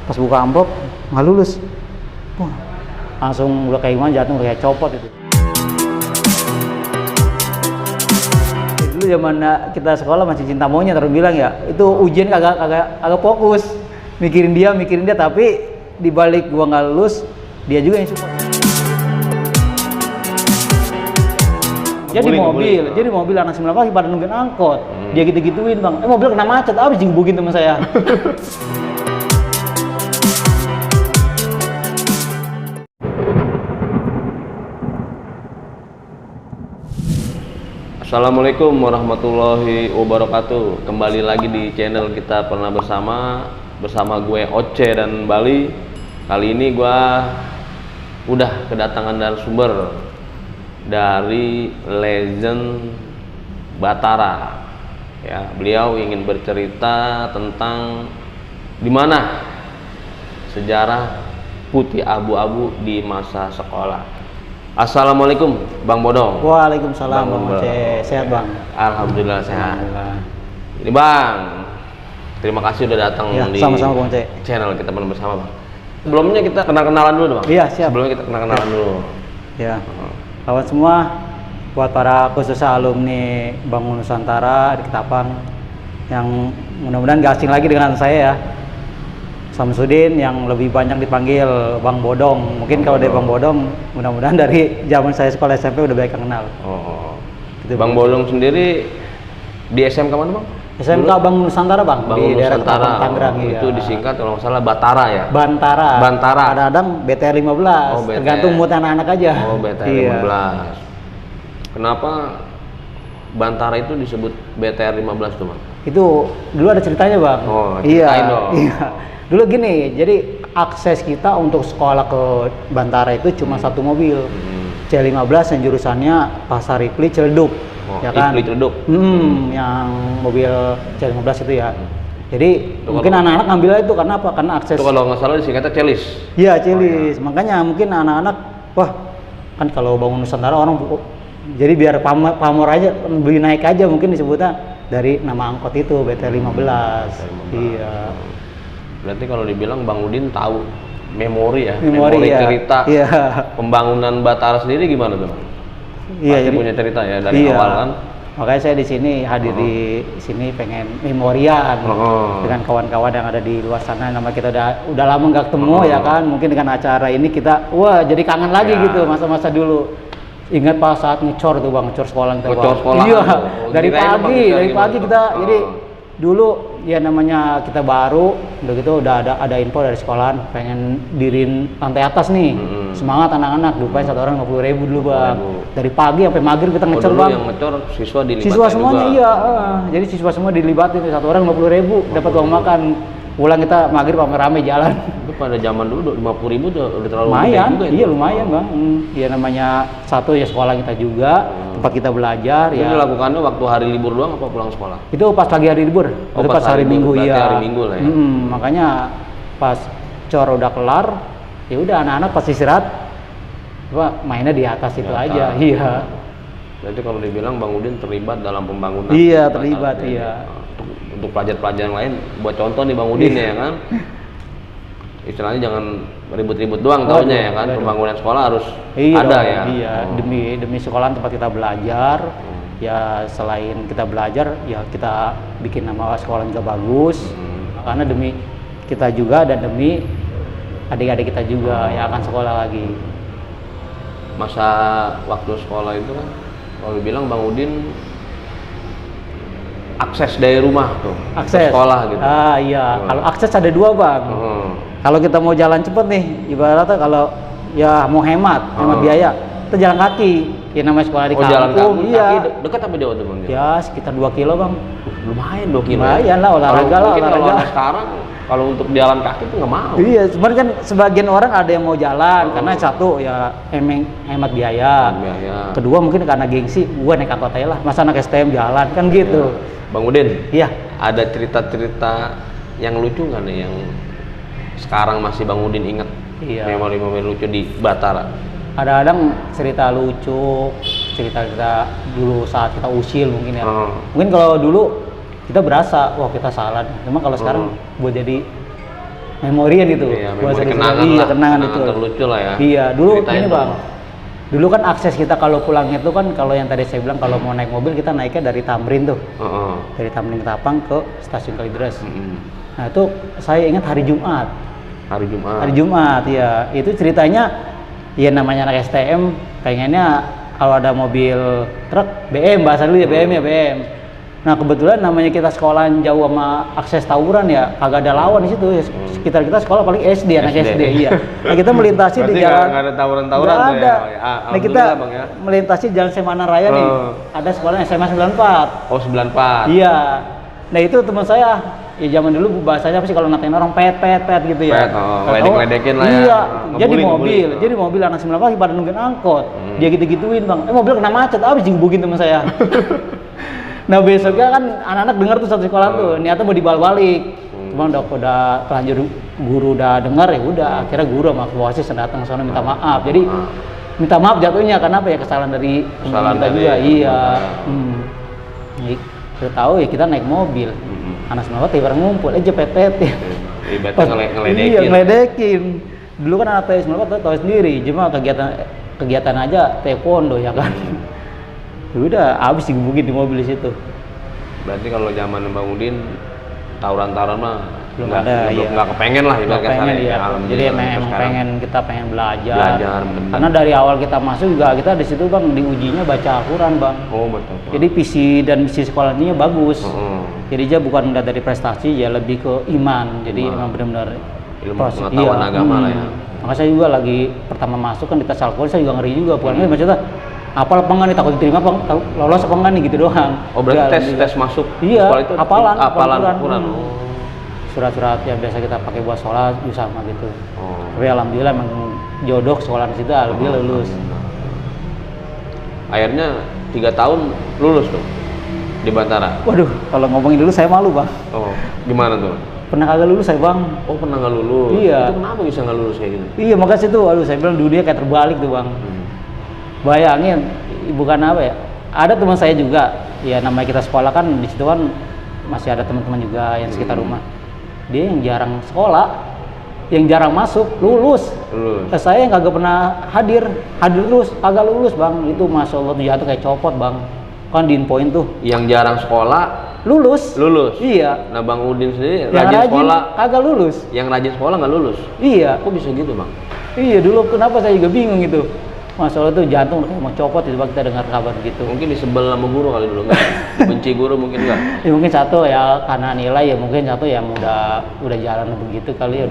Pas buka amplop nggak lulus. Wah, langsung udah kayak gimana, jatuh kayak copot itu. Dulu zaman kita sekolah masih cinta monyet orang bilang ya, itu ujian kagak fokus, mikirin dia, tapi di balik gua nggak lulus, dia juga yang support. Jadi mobil anak 9 pagi pada nungguin angkot, dia gitu-gituin bang, mobil kena macet, abis digebukin teman saya. Assalamualaikum warahmatullahi wabarakatuh. Kembali lagi di channel kita pernah bersama gue Oce dan Bali. Kali ini gue udah kedatangan narasumber dari legend Batara. Ya, beliau ingin bercerita tentang di mana sejarah putih abu-abu di masa sekolah. Assalamualaikum Bang Bodong. Waalaikumsalam Bang Oce. Sehat Bang? Alhamdulillah sehat. Ini Bang, terima kasih udah datang ya, di sama-sama Bang Oce. Channel kita pernah bersama Bang. Sebelumnya kita kenal-kenalan dulu Bang. Iya siap. Sebelumnya kita kenal-kenalan dulu. Ya. Kawan semua, buat para khususnya alumni Bangun Nusantara di Ketapang yang mudah-mudahan gak asing lagi dengan saya ya. Samsudin yang lebih banyak dipanggil Bang Bodong. Mungkin kalau dari Bang Bodong, mudah-mudahan dari zaman saya sekolah SMP udah banyak yang kenal. Gitu, Bang Bodong sendiri di SMK mana Bang? SMK Bangun Nusantara Bang, di daerah Nusantara. Tangerang. Itu disingkat kalau nggak salah Batara ya? Bantara. Kadang-kadang BTR 15, tergantung mood anak-anak aja. BTR 15. Kenapa Bantara itu disebut BTR 15 tuh Bang? Itu dulu ada ceritanya Bang. Ceritain dong. Iya. Dulu gini, jadi akses kita untuk sekolah ke Bantara itu cuma satu mobil, C15 yang jurusannya Pasar Ripli Ciledug, ya kan? Ripli Ciledug. Yang mobil C15 itu ya. Jadi itu mungkin anak-anak ngambilnya itu karena apa? Karena akses. Itu kalau nggak salah disingkatnya Celis. Iya Celis. Makanya mungkin anak-anak, wah kan kalau Bangun Nusantara orang, jadi biar pamor aja, beli naik aja mungkin disebutnya dari nama angkot itu BTR 15. Iya. Berarti kalau dibilang Bang Udin tahu memori ya, ya. cerita pembangunan Batara sendiri gimana tuh Bang? Iya, pasti punya cerita ya dari awal kan? Makanya saya di sini hadir di sini pengen memorian dengan kawan-kawan yang ada di luar sana. Nama kita udah lama nggak ketemu ya kan? Mungkin dengan acara ini kita, wah jadi kangen lagi gitu masa-masa dulu. Ingat pas saat ngecor tuh Bang, ngecor sekolah kita Bang. Iya, dari pagi kita jadi dulu ya namanya kita baru, udah gitu udah ada info dari sekolahan pengen dirin lantai atas nih. Semangat anak-anak, dupain satu orang 50.000 dulu Bang. Dari pagi sampai maghrib kita ngecor Bang. Yang ngecor siswa dilibatin. Siswa semuanya juga. Iya, jadi siswa semua dilibatin, satu orang 50.000 dapat uang makan. Pulang kita maghrib rame-rame jalan. Itu pada zaman dulu 50.000 udah terlalu lumayan, juga iya lumayan Bang. Ya namanya satu ya sekolah kita juga, tempat kita belajar. Itu ya. Dilakukannya waktu hari libur doang apa pulang sekolah? Itu pas lagi hari libur, itu pas hari Minggu ya. Hari Minggu lah ya. Makanya pas cor udah kelar, ya udah anak-anak pas istirahat, mainnya di atas itu aja. Iya. Berarti kalau dibilang Bang Udin terlibat dalam pembangunan. Iya terlibat iya. Untuk pelajar-pelajar yang lain, buat contoh nih Bang Udin ya kan, istilahnya jangan ribut-ribut doang taunya ya kan, pembangunan sekolah harus ada ya. Iya, demi sekolah tempat kita belajar, ya selain kita belajar, ya kita bikin nama sekolah juga bagus, karena demi kita juga dan demi adik-adik kita juga yang akan sekolah lagi. Masa waktu sekolah itu kan, kalau dibilang Bang Udin akses dari rumah tuh akses ke sekolah gitu. Iya. Kalau akses ada dua Bang. Kalau kita mau jalan cepet nih, ibaratnya kalau ya mau hemat biaya, kita jalan kaki. Ya namanya sekolah di kampung. Jalan kaki. Iya. Dekat apa jauh tuh Bang? Ya sekitar 2 kilo Bang. Lumayan 2 kilo. Lumayan lah olahraga lah. Kalau sekarang kalau untuk jalan kaki tuh nggak mau. Iya, cuman kan sebagian orang ada yang mau jalan karena satu ya hemat biaya. Kedua mungkin karena gengsi, gua naik angkot aja lah. Masa anak STM jalan kan gitu. Bang Udin, iya. Ada cerita-cerita yang lucu nggak nih yang sekarang masih Bang Udin inget? Iya. Memori-memori lucu di Batara. Kadang-kadang cerita lucu, cerita kita dulu saat kita usil mungkin ya. Mungkin kalau dulu kita berasa, wah kita salah. Cuma kalau sekarang buat jadi memorian itu. Iya, memori kenangan lah. Kenangan itu. Terlucu lah ya. Iya, dulu Ceritain ini dong. Bang. Dulu kan akses kita kalau pulang itu kan kalau yang tadi saya bilang kalau mau naik mobil kita naiknya dari Tamrin tuh. Dari Tamrin Ketapang ke stasiun Kalideres. Nah, itu saya ingat hari Jumat. Hari Jumat. Hari Jumat, ya. Itu ceritanya ya namanya anak STM pengennya kalau ada mobil truk BM bahasa dulu ya BM ya BM. Nah kebetulan namanya kita sekolahan jauh sama akses tawuran ya kagak ada lawan di situ ya. Sekitar kita sekolah paling SD anak SD iya. Nah kita melintasi di jalan nggak ada tawuran-tawuran tuh ada. ya. Nah kita melintasi jalan Semana Raya nih. Ada sekolah SMA 94. Oh 94. Iya. Nah itu teman saya ya zaman dulu bahasanya apa sih kalau ngatain orang pet gitu ya. Pet, ngeledek-ledekin lah ya. Iya, jadi mobil anak 9 pagi pada nungguin angkot. Dia gitu-gituin bang, mobil kena macet, abis digebukin teman saya. Nah besoknya kan anak-anak dengar tuh satu sekolah tuh, niatnya mau dibalik. Cuma udah terlanjur guru udah dengar ya udah, akhirnya guru sama wasis datang ke sana minta maaf. Jadi minta maaf jatuhnya karena apa ya kesalahan dari kita juga. Iya. Kita tahu ya kita naik mobil. Anak semua tiba ngumpul aja pet-petin. Ngeledekin. Iya, ngeledekin. Dulu kan anak TS94 tahu sendiri, cuma kegiatan aja taekwondo ya kan. Udah habis digebukin di mobil di situ. Berarti kalau zaman Bang Udin tawuran-tawuran mah belum ada, nggak kepengen lah ibaratnya pengen, ya. Jadi emang kita pengen belajar karena dari awal kita masuk juga kita di situ bang diujinya baca Al-Quran bang. Oh betul. Jadi visi dan misi sekolah ini bagus. Jadi dia bukan udah dari prestasi ya lebih ke iman. Jadi emang benar-benar ilmu pengetahuan agama lah ya. Maka saya juga lagi pertama masuk kan di tes Al-Quran saya juga ngeri juga bukan maksudnya apal apa enggak nih takut diterima apa lolos apa enggak nih gitu doang. Oh berarti tes masuk sekolah itu apalan Al-Quran. Surat-surat yang biasa kita pakai buat sholat juga sama gitu. Tapi alhamdulillah emang jodoh sekolah di situ alhamdulillah lulus. Akhirnya 3 tahun lulus tuh di Bantara. Waduh, kalau ngomongin dulu saya malu bang. Oh, gimana tuh? Pernah kagak lulus saya bang. Oh pernah nggak lulus? Iya. Itu kenapa bisa nggak lulus kayak gitu? Iya makanya itu, aduh saya bilang dunia kayak terbalik tuh bang. Bayangin, bukan apa ya? Ada teman saya juga, ya namanya kita sekolah kan di situ kan masih ada teman-teman juga yang sekitar rumah. Dia yang jarang sekolah, yang jarang masuk, lulus. Saya yang kagak pernah hadir lulus, kagak lulus bang. Itu masya Allah tuh jatuh kayak copot bang. Kan di infoin tuh. Yang jarang sekolah, lulus. Iya. Nah Bang Udin sendiri rajin sekolah, kagak lulus. Yang rajin sekolah nggak lulus. Iya. Kok bisa gitu bang? Iya dulu kenapa saya juga bingung gitu. Masya Allah tuh jantung kayak mau copot tiba kita dengar kabar gitu. Mungkin disebel sama guru kali dulu nggak? Benci guru mungkin nggak? Ya mungkin satu ya karena nilai ya mungkin satu yang udah jalan begitu kali ya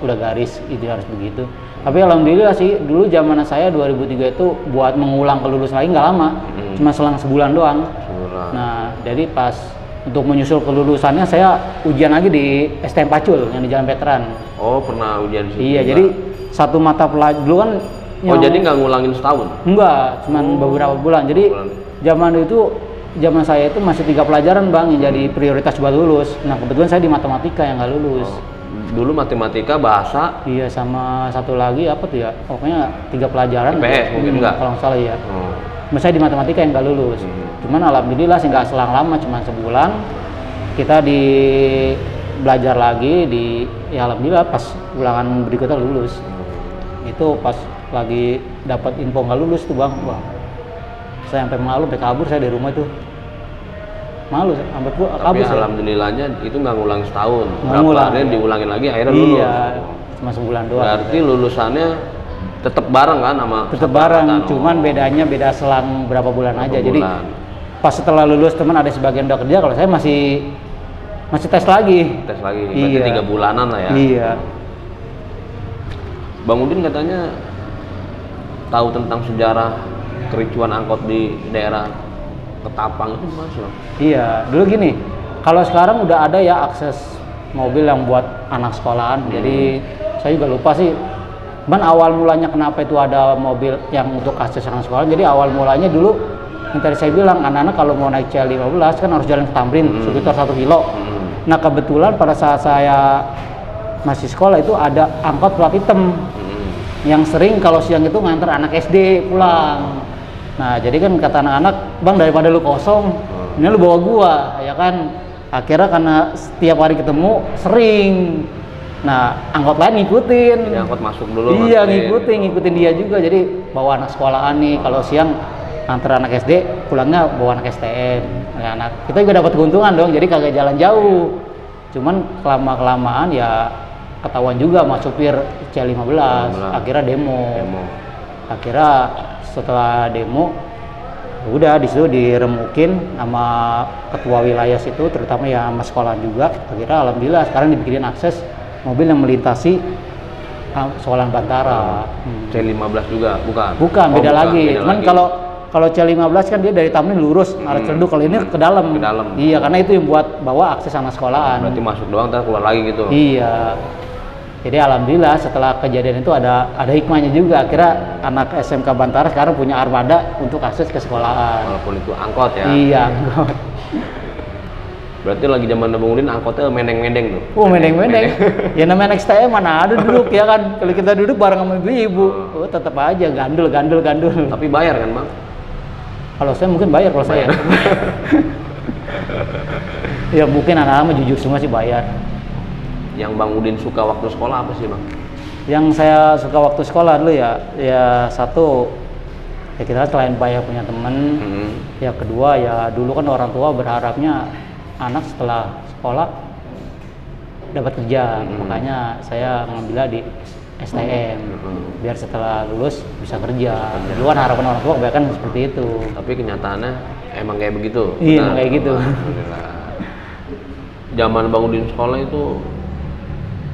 udah garis itu harus begitu. Tapi alhamdulillah sih dulu zaman saya 2003 itu buat mengulang kelulus lagi nggak lama, cuma selang sebulan doang. Nah jadi pas untuk menyusul kelulusannya saya ujian lagi di STM Pacul yang di Jalan Veteran. Oh pernah ujian di situ? Iya juga. Jadi satu mata pelajaran dulu kan. Jadi nggak ngulangin setahun? Enggak, cuma beberapa bulan. Jadi zaman saya itu masih 3 pelajaran bang yang jadi prioritas buat lulus. Nah kebetulan saya di matematika yang nggak lulus. Dulu matematika, bahasa? Iya sama satu lagi apa tuh ya? Pokoknya 3 pelajaran. IPS mungkin enggak? Kalau nggak salah ya. Saya di matematika yang nggak lulus. Cuman alhamdulillah sih nggak selang lama, cuma sebulan kita belajar lagi ya alhamdulillah pas ulangan berikutnya lulus. Itu pas lagi dapat info nggak lulus tuh bang, wah saya sampai malu, sampai kabur saya dari rumah tuh malu, sampai gua kabur. Tapi alhamdulillahnya itu nggak ngulang setahun, berapa hari diulangin lagi akhirnya lulus. Iya, cuma sebulan doang. Berarti lulusannya tetap bareng kan sama? Tetap bareng, cuman bedanya beda selang berapa bulan aja. Jadi pas setelah lulus teman ada sebagian udah kerja, kalau saya masih tes lagi. Tes lagi, berarti 3 bulanan lah ya. Iya. Bang Udin katanya tahu tentang sejarah kericuan angkot di daerah Ketapang itu gimana? Iya, dulu gini, kalau sekarang udah ada ya akses mobil yang buat anak sekolahan, jadi saya juga lupa sih. Awal mulanya kenapa itu ada mobil yang untuk akses anak sekolah, jadi awal mulanya dulu yang tadi saya bilang anak-anak kalau mau naik CL15 kan harus jalan ke Tamrin, sekitar 1 kilo. Nah kebetulan pada saat saya masih sekolah itu ada angkot plat hitam yang sering kalau siang itu nganter anak SD pulang. Nah jadi kan kata anak-anak, bang daripada lu kosong, ini lu bawa gua, ya kan. Akhirnya karena setiap hari ketemu sering, Nah, angkot lain ngikutin. Jadi angkot masuk dulu. Iya, ngikutin dia juga. Jadi bawa anak sekolahan nih, kalau siang antar anak SD, pulangnya bawa anak STM. Nah, kita juga dapat keuntungan dong, jadi kagak jalan jauh. Cuman kelamaan ya ketahuan juga sama supir C15, akhirnya demo. Akhirnya setelah demo, udah di situ diremukin sama ketua wilayah situ, terutama ya sama sekolah juga. Akhirnya alhamdulillah sekarang dibikinin akses mobil yang melintasi sekolahan Bantara. C15 juga, bukan? Bukan, beda lagi. Cuman kalau C15 kan dia dari Tamrin lurus arah Ciledug, kalau ini ke dalam. Ke dalam. Iya, karena itu yang buat bawa akses sama sekolahan. Berarti masuk doang, ntar keluar lagi gitu. Iya. Jadi alhamdulillah setelah kejadian itu ada hikmahnya juga. Akhirnya anak SMK Bantara sekarang punya armada untuk akses ke sekolahan. Walaupun itu angkot ya. Iya, angkot. Berarti lagi zaman Bang Udin angkotnya mendeng-mendeng tuh. Oh, mendeng-mendeng. Ya namanya STM mana ada duduk ya kan. Kalau kita duduk bareng sama ibu-ibu, tetap aja gandul. Tapi bayar kan, Bang? Kalau saya mungkin bayar kalau saya. Ya mungkin anak-anak jujur semua sih bayar. Yang Bang Udin suka waktu sekolah apa sih, Bang? Yang saya suka waktu sekolah dulu ya satu, ya kita selain banyak punya temen, ya kedua ya dulu kan orang tua berharapnya anak setelah sekolah dapat kerja, makanya saya ngambilnya di STM biar setelah lulus bisa kerja. Dulu kan harapan orang tua kebanyakan seperti itu. Tapi kenyataannya emang kayak begitu. Iya, emang kayak gitu. Alhamdulillah. Zaman Bang Udin sekolah itu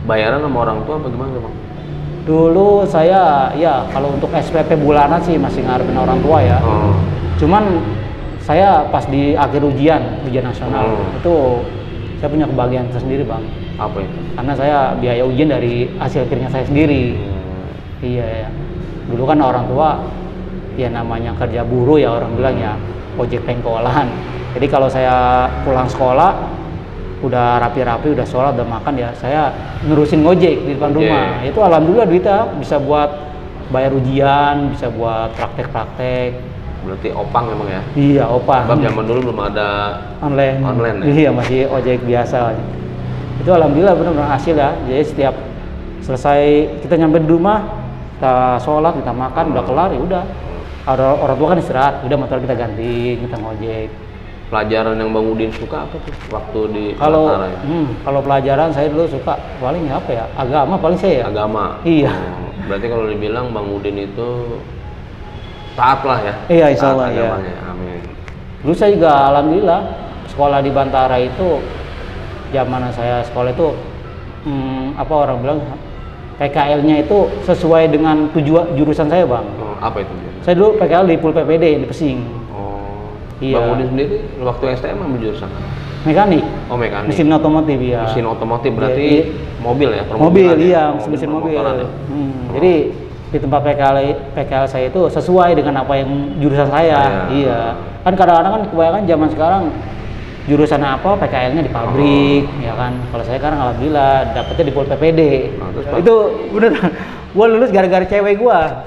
bayaran sama orang tua apa gimana, Bang? Dulu saya ya kalau untuk SPP bulanan sih masih ngarepin orang tua ya. Cuman saya pas di akhir ujian nasional itu saya punya kebahagiaan tersendiri, Bang. Apa itu? Karena saya biaya ujian dari hasil akhirnya saya sendiri. Iya ya. Dulu kan orang tua ya namanya kerja buruh ya orang bilang ya, ojek pengkolan. Jadi kalau saya pulang sekolah udah rapi-rapi, udah sholat, udah makan ya saya ngurusin ngojek di depan rumah. Itu alhamdulillah duitnya bisa buat bayar ujian, bisa buat praktek-praktek. Berarti opang emang ya? Iya, opang. Sebab zaman dulu belum ada online ya? Iya, masih ojek biasa. Itu alhamdulillah benar-benar hasil ya. Jadi setiap selesai kita nyampe di rumah, kita sholat, kita makan, udah kelar ya udah. Orang tua kan istirahat, udah motor kita ganti, kita ngojek. Pelajaran yang Bang Udin suka apa tuh waktu di Bantara ya? Kalau pelajaran saya dulu suka paling apa ya? Agama paling saya ya. Agama. Iya. Berarti kalau dibilang Bang Udin itu taat lah ya. Iya, insya Allah ya. Amin. Dulu saya juga alhamdulillah sekolah di Bantara itu zaman saya sekolah itu apa orang bilang PKL-nya itu sesuai dengan tujuan jurusan saya, Bang. Apa itu? Saya dulu PKL di Pul PPD di Pesing. Iya. Bang Udin sendiri waktu STM ambil jurusan mekanik. Oh, mekanik. Mesin otomotif ya. Mesin otomotif berarti mobil ya? Mobil iya, mesin mobil. Ya? Jadi di tempat PKL saya itu sesuai dengan apa yang jurusan saya. Iya. Kan kadang-kadang kan kebanyakan zaman sekarang jurusan apa PKL-nya di pabrik, ya kan. Kalau saya sekarang alhamdulillah dapetnya di Pol PPD. Itu bener. Gua lulus gara-gara cewek gua.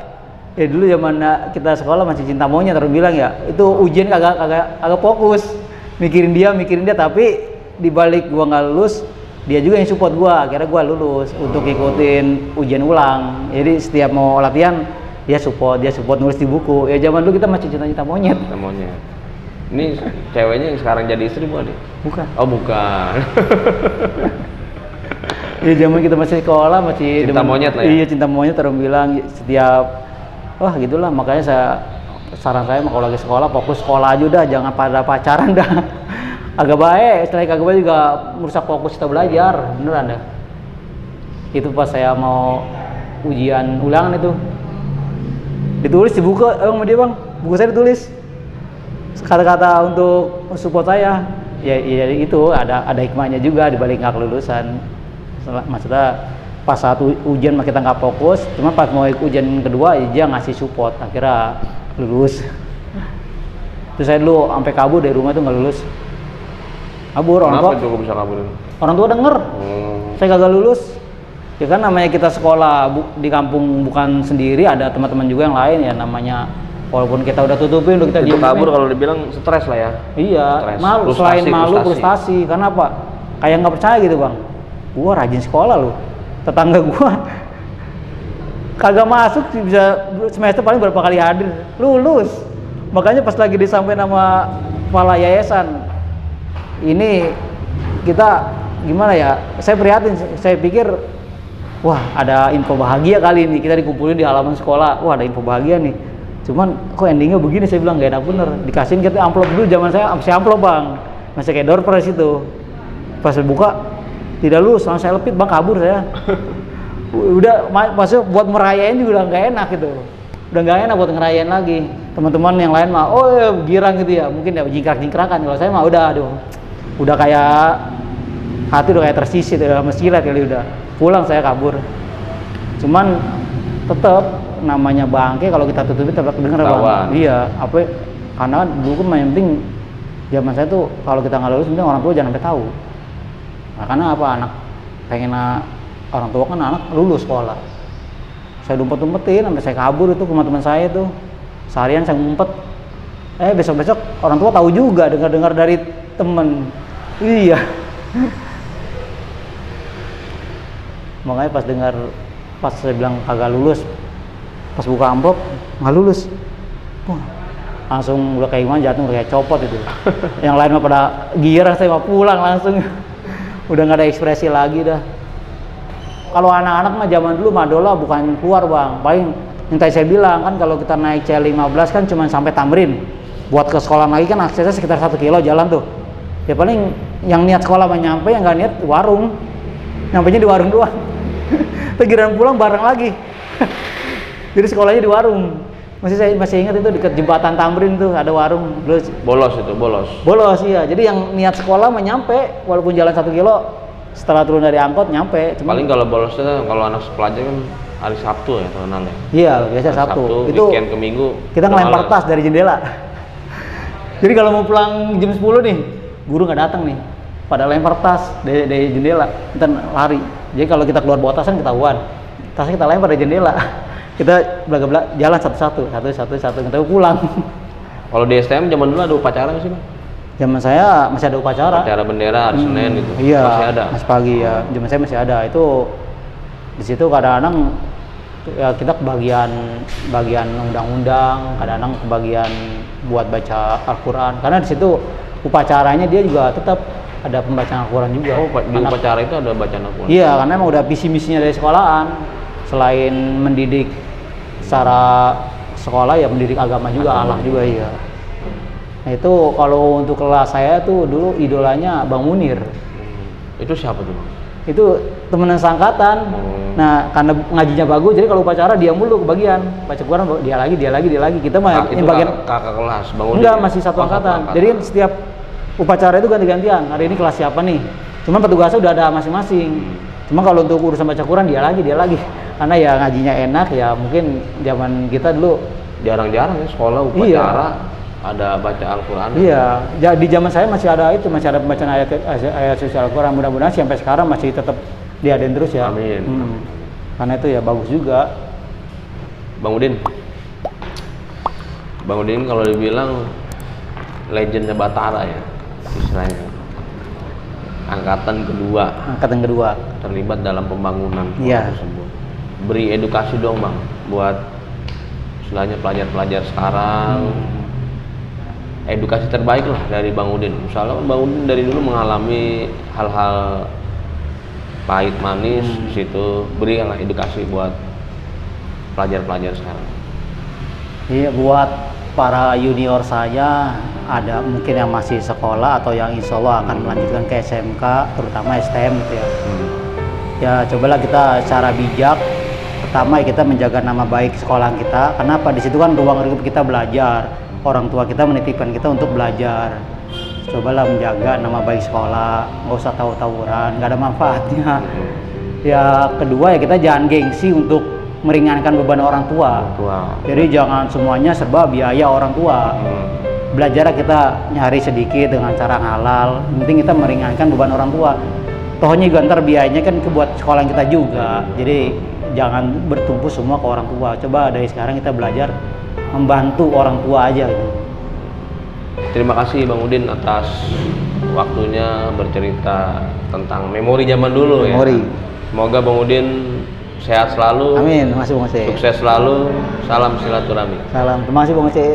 Ya dulu zaman kita sekolah masih cinta monyet terus bilang ya. Itu ujian agak fokus. Mikirin dia tapi di balik gua nggak lulus, dia juga yang support gua, akhirnya gua lulus untuk ikutin ujian ulang. Jadi setiap mau latihan dia support nulis di buku. Ya zaman dulu kita masih cinta monyet. Cinta monyet. Ini ceweknya yang sekarang jadi istri bukan? Bukan. Oh, bukan. Ya zaman kita masih sekolah masih cinta monyet lah ya. Iya, cinta monyet terus bilang setiap gitulah, makanya saran saya kalau lagi sekolah fokus sekolah aja udah, jangan pada pacaran dah. Agak baik, setelah kagak baik juga merusak fokus kita belajar, beneran dah. Itu pas saya mau ujian ulangan itu ditulis di buku, sama dia, Bang, buku saya ditulis kata-kata untuk support saya. Ya itu ada hikmahnya juga di balik nggak kelulusan. Maksudnya pas saat ujian kita nggak fokus, cuma pas mau ujian kedua dia ngasih support, akhirnya lulus. Terus saya dulu sampai kabur dari rumah itu nggak lulus. Kabur orang tua. Kenapa itu bisa kabur? Orang tua denger. Saya gagal lulus. Ya kan namanya kita sekolah di kampung bukan sendiri, ada teman-teman juga yang lain ya, namanya walaupun kita udah tutupin, udah kita itu kabur kalau dibilang stres lah ya. Iya, malu, selain malu frustasi. Karena apa? Kayak nggak percaya gitu, Bang. Gua rajin sekolah loh. tetangga gua kagak masuk sih, bisa semester paling berapa kali hadir, lulus. Makanya pas lagi disampaikan sama kepala yayasan, ini kita gimana ya, saya prihatin, saya pikir wah ada info bahagia kali ini, kita dikumpulin di halaman sekolah, wah ada info bahagia nih. Cuman kok endingnya begini, saya bilang gak enak bener. Dikasihin kita amplop dulu, zaman saya masih amplop bang, masih kayak door prize itu. Pas buka tidak lulus, langsung saya lepit bang, kabur saya. Udah masuk buat merayain juga udah nggak enak gitu, udah nggak enak buat ngerayain lagi. Teman-teman yang lain mah oh ya girang gitu ya, mungkin ya jingkrak-jingkrakan. Kalau saya mah udah kayak hati udah kayak tersisit, udah mesilat kali, udah pulang saya kabur. Cuman tetap namanya bangke kalau kita tutupin tetap denger bang. Iya, karena dulu kan yang penting zaman saya tuh kalau kita nggak lulus penting orang tua jangan sampai tahu. Nah, karena apa, anak pengen orang tua kan anak lulus sekolah. Saya umpet-umpetin sampai saya kabur itu ke teman saya tuh. Seharian saya ngumpet. Besok-besok orang tua tahu juga, dengar-dengar dari temen. Iya. Makanya pas saya bilang kagak lulus, pas buka amplop nggak lulus. Wah, langsung udah kayak gimana, jatuh kayak copot itu. Yang lain mah pada girang, saya mau pulang langsung. Udah nggak ada ekspresi lagi dah. Kalau anak-anak mah zaman dulu madola bukan keluar bang, paling yang tadi saya bilang kan kalau kita naik C15 kan cuma sampai Tamrin, buat ke sekolah lagi kan aksesnya sekitar 1 kilo jalan tuh. Ya paling yang niat sekolah mah nyampe, yang nggak niat warung, nyampenya di warung doang. Tegiran pulang bareng lagi. Jadi sekolahnya di warung. Saya masih ingat itu dekat jembatan Tamrin tuh ada warung. Bolos. Bolos iya. Jadi yang niat sekolah mah nyampe, walaupun jalan 1 kilo. Setelah turun dari angkot nyampe. Paling kalau bolosnya kalau anak pelajar kan hari Sabtu ya terkenal ya. Iya biasa Sabtu. Itu weekend ke Minggu. Kita ngelempar tas dari jendela. Jadi kalau mau pulang jam 10 nih, guru nggak datang nih, pada lempar tas dari jendela, kita lari. Jadi kalau kita keluar bawa tas kan ketahuan. Tasnya kita lempar dari jendela. Kita belak-belak jalan satu-satu, kita pulang. Kalau di STM zaman dulu ada upacara nggak sih bang? Zaman saya masih ada upacara. Upacara bendera hari Senin gitu. Iya. Masih ada. Mas pagi ya. Zaman saya masih ada. Itu di situ kadang-kadang ya kita bagian undang-undang, kadang-kadang kebagian buat baca Al-Qur'an. Karena di situ upacaranya dia juga tetap ada pembacaan Al-Qur'an juga. Oh, di upacara itu ada bacaan Al-Qur'an. Iya, karena emang udah visi-misinya dari sekolahan. Selain mendidik secara sekolah ya mendidik agama juga, Allah juga iya. Nah itu kalau untuk kelas saya tuh dulu idolanya Bang Munir. Itu siapa tuh bang? Itu temenan seangkatan. Nah karena ngajinya bagus, jadi kalau upacara dia mulu kebagian baca Quran, dia lagi. Kita mah itu bagian kakak kelas Bang Munir. Enggak, masih satu angkatan. Jadi setiap upacara itu ganti-gantian. Hari ini kelas siapa nih? Cuman petugasnya udah ada masing-masing. Cuma kalau untuk urusan baca Quran dia lagi. Karena ya ngajinya enak ya, mungkin zaman kita dulu jarang-jarang ya sekolah upacara. Iya. Ada baca Al-Qur'an. Iya, di zaman saya masih ada pembacaan ayat suci Al-Qur'an. Mudah-mudahan sampai sekarang masih tetap diadain terus ya. Amin. Karena itu ya bagus juga. Bang Udin kalau dibilang legendnya Batara ya istilahnya. Angkatan kedua terlibat dalam pembangunan tersebut. Beri edukasi dong bang buat istilahnya pelajar-pelajar sekarang. Edukasi terbaik lah dari Bang Udin. Misalnya Bang Udin dari dulu mengalami hal-hal pahit manis di situ, berikanlah edukasi buat pelajar-pelajar sekarang. Iya, buat para junior saya, ada mungkin yang masih sekolah atau yang insya Allah akan melanjutkan ke SMK, terutama STM gitu ya. Ya cobalah kita secara bijak. Pertama ya kita menjaga nama baik sekolah kita. Kenapa? Di situ kan ruang lingkup kita belajar. Orang tua kita menitipkan kita untuk belajar. Cobalah menjaga nama baik sekolah, nggak usah tahu-tawuran, nggak ada manfaatnya. Ya kedua ya kita jangan gengsi untuk meringankan beban orang tua. Jadi jangan semuanya serba biaya orang tua. Belajar kita nyari sedikit dengan cara halal. Yang penting kita meringankan beban orang tua. Tohnya juga ntar biayanya kan buat sekolah kita juga. Jadi jangan bertumpu semua ke orang tua. Coba dari sekarang kita belajar membantu orang tua aja gitu. Terima kasih Bang Udin atas waktunya bercerita tentang memori zaman dulu ya. Semoga Bang Udin sehat selalu. Amin, terima kasih Bang Uce. Sukses selalu. Salam silaturahmi. Salam, terima kasih Bang Uce.